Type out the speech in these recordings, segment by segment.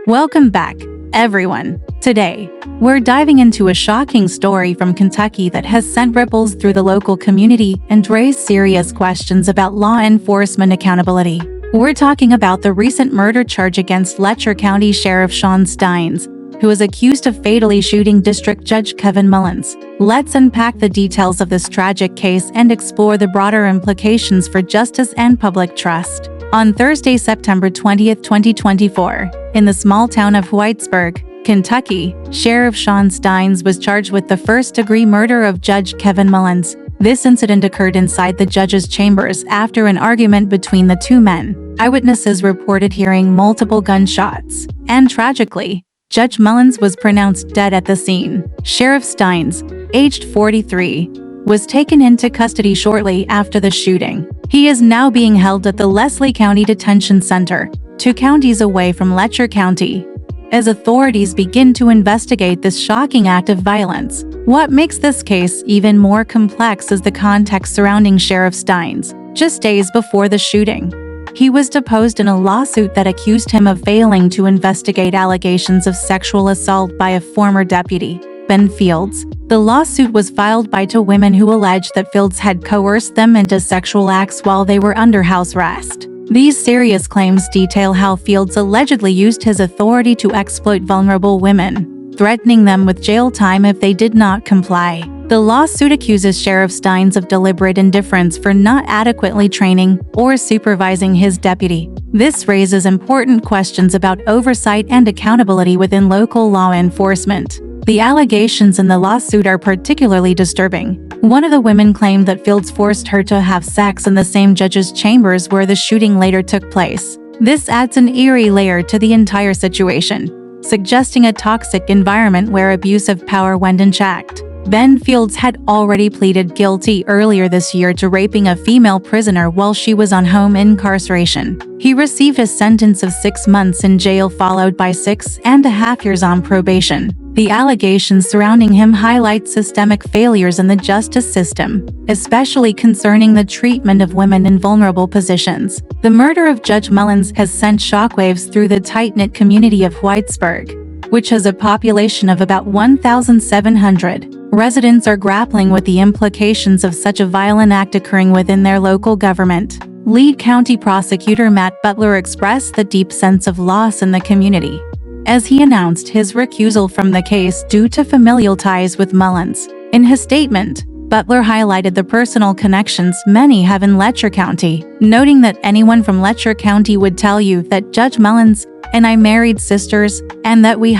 Welcome back, everyone. Today, we're diving into a shocking story from Kentucky that has sent ripples through the local community and raised serious questions about law enforcement accountability. We're talking about the recent murder charge against Letcher County Sheriff Shawn Stines, who is accused of fatally shooting District Judge Kevin Mullins. Let's unpack the details of this tragic case and explore the broader implications for justice and public trust. On Thursday, September 20, 2024, in the small town of Whitesburg, Kentucky, Sheriff Shawn Stines was charged with the first-degree murder of Judge Kevin Mullins. This incident occurred inside the judge's chambers after an argument between the two men. Eyewitnesses reported hearing multiple gunshots, and tragically, Judge Mullins was pronounced dead at the scene. Sheriff Stines, aged 43, was taken into custody shortly after the shooting. He is now being held at the Leslie County Detention Center, 2 counties away from Letcher County, as authorities begin to investigate this shocking act of violence. What makes this case even more complex is the context surrounding Sheriff Stines. Just days before the shooting, he was deposed in a lawsuit that accused him of failing to investigate allegations of sexual assault by a former deputy, Ben Fields. The lawsuit was filed by 2 women who alleged that Fields had coerced them into sexual acts while they were under house arrest. These serious claims detail how Fields allegedly used his authority to exploit vulnerable women, threatening them with jail time if they did not comply. The lawsuit accuses Sheriff Stines of deliberate indifference for not adequately training or supervising his deputy. This raises important questions about oversight and accountability within local law enforcement. The allegations in the lawsuit are particularly disturbing. One of the women claimed that Fields forced her to have sex in the same judge's chambers where the shooting later took place. This adds an eerie layer to the entire situation, suggesting a toxic environment where abuse of power went unchecked. Ben Fields had already pleaded guilty earlier this year to raping a female prisoner while she was on home incarceration. He received a sentence of 6 months in jail followed by 6.5 years on probation. The allegations surrounding him highlight systemic failures in the justice system, especially concerning the treatment of women in vulnerable positions. The murder of Judge Mullins has sent shockwaves through the tight-knit community of Whitesburg, which has a population of about 1,700. Residents are grappling with the implications of such a violent act occurring within their local government. Lead County Prosecutor Matt Butler expressed the deep sense of loss in the community, as he announced his recusal from the case due to familial ties with Mullins. In his statement, Butler highlighted the personal connections many have in Letcher County, noting that anyone from Letcher County would tell you that Judge Mullins and I married sisters, and that we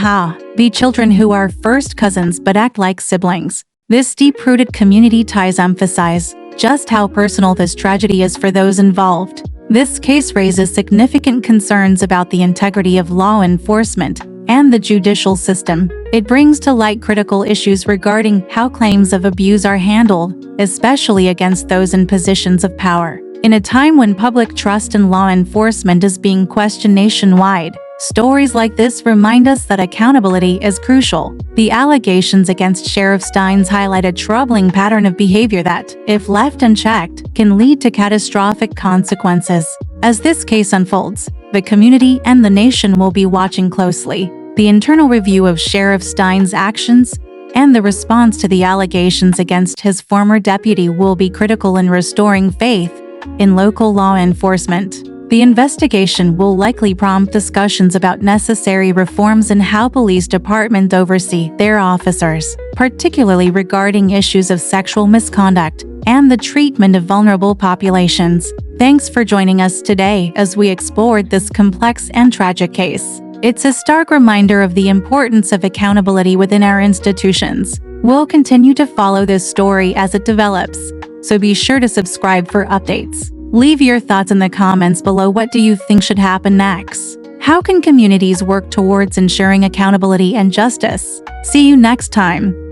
be children who are first cousins but act like siblings. This deep-rooted community ties emphasize just how personal this tragedy is for those involved. This case raises significant concerns about the integrity of law enforcement and the judicial system. It brings to light critical issues regarding how claims of abuse are handled, especially against those in positions of power. In a time when public trust in law enforcement is being questioned nationwide, stories like this remind us that accountability is crucial. The allegations against Sheriff Stines highlight a troubling pattern of behavior that, if left unchecked, can lead to catastrophic consequences. As this case unfolds, the community and the nation will be watching closely. The internal review of Sheriff Stines' actions and the response to the allegations against his former deputy will be critical in restoring faith in local law enforcement. The investigation will likely prompt discussions about necessary reforms in how police departments oversee their officers, particularly regarding issues of sexual misconduct and the treatment of vulnerable populations. Thanks for joining us today as we explored this complex and tragic case. It's a stark reminder of the importance of accountability within our institutions. We'll continue to follow this story as it develops, so be sure to subscribe for updates. Leave your thoughts in the comments below. What do you think should happen next? How can communities work towards ensuring accountability and justice? See you next time.